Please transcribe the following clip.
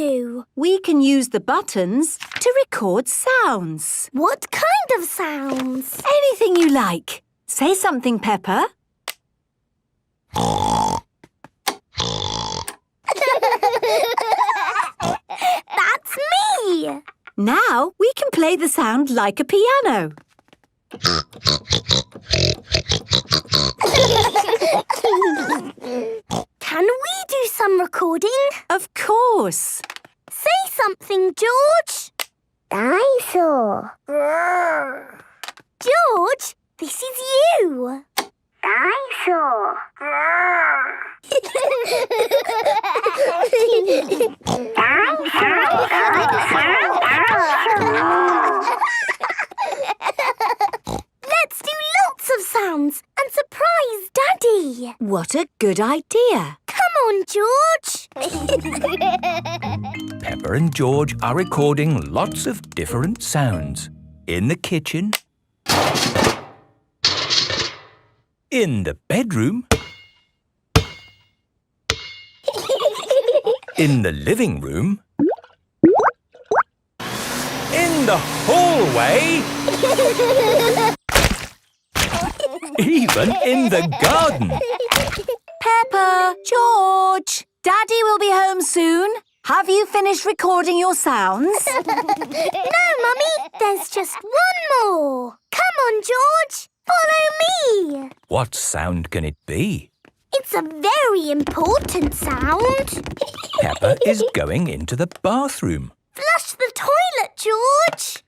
do? We can use the buttons to record sounds. What kind of sounds? Anything you like. Say something, Peppa. That's me! Now we can play the sound like a piano. Can we do some recording? Of course. Say something, George. Dinosaur. George, this is you. Dinosaur. Let's do lots of sounds and surprise Daddy. What a good idea. Come on, George. Peppa and George are recording lots of different sounds. In the kitchen, in the bedroom, in the living room, in the hallway, even in the garden. Peppa, George, Daddy will be home soon. Have you finished recording your sounds? No, Mummy, there's just one more. Come on, George, follow me. What sound can it be? It's a very important sound. Peppa is going into the bathroom. Flush the toilet, George.